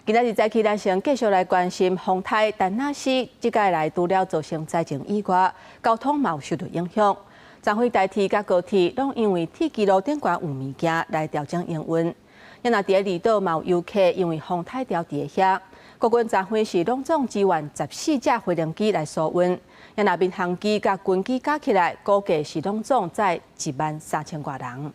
今仔日早起，咱先继续来关心风台丹那市，即届来除了造成灾情以外，交通嘛有受到影响。彰化大铁甲高铁拢因为铁轨路顶悬有物件来调整营运。也那伫咧离岛嘛有游客因为风台调伫遐，国军彰化市拢总支援14架飞行机来疏运。也那民航机甲军机加起来，估计是拢总载13000多人。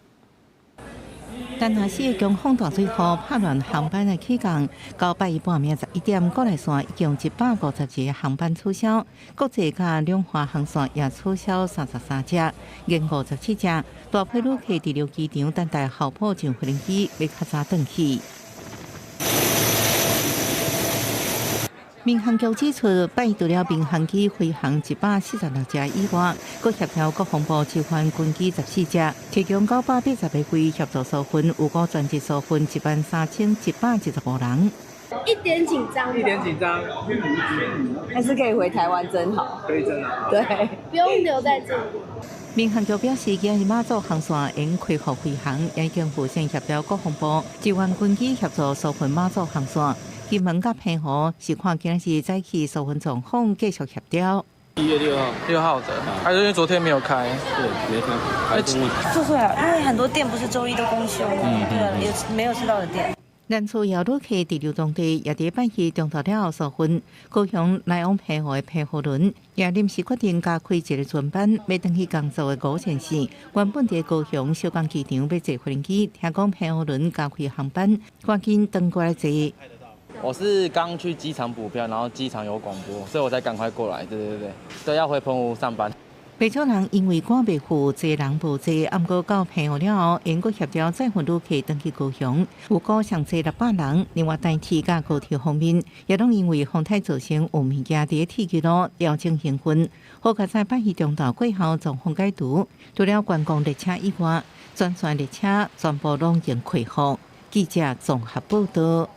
丹那市强风大水河拍乱航班的起降，到8时半暝11点，国内线一共152个航班取消，国际甲两华航线也取消33架，延57架。大批旅客伫留机场等待候补上飞机，要较早转去。 民航局指出，8除了民航机飞航146架以外，佮协调国防部支援军机14架，提供980个飞协助疏运，有个专职疏运13115人。一点紧张，一点紧张，还是可以回台湾真好。可以真好。对，不用留在这里。 民航局表示，今日马祖航线已恢复飞航，也已经互相协调国防部支援军机协助疏运马祖航线。 金门甲澎湖是看今日早起疏运状况继续协调。1月6号的，还是因为昨天没有开？对，没开。不会啊，因为很多店不是周一都公休吗？对啊，也没有吃到的店。 咱主要旅客伫流动地也伫8日中途了后疏运，高雄来往澎湖的澎湖轮也临时决定加开一个船班，要登去工作的5县市。原本伫高雄小港机场要坐飞机，听讲澎湖轮加开航班，赶紧登过来坐。 我是刚去机场补票，然后机场有广播，所以我才赶快过来。对，要回澎湖上班。不少人因为赶袂赴，坐人无坐，暗过到澎湖了后，因阁协调载运旅客登去高雄，有个上坐600人。另外，台铁甲高铁方面，也拢因为风台造成有物件伫铁轨路调整行运。好在在8日中昼过后状况解除，除了观光列车以外，全线列车全部拢已经恢复。记者综合报道。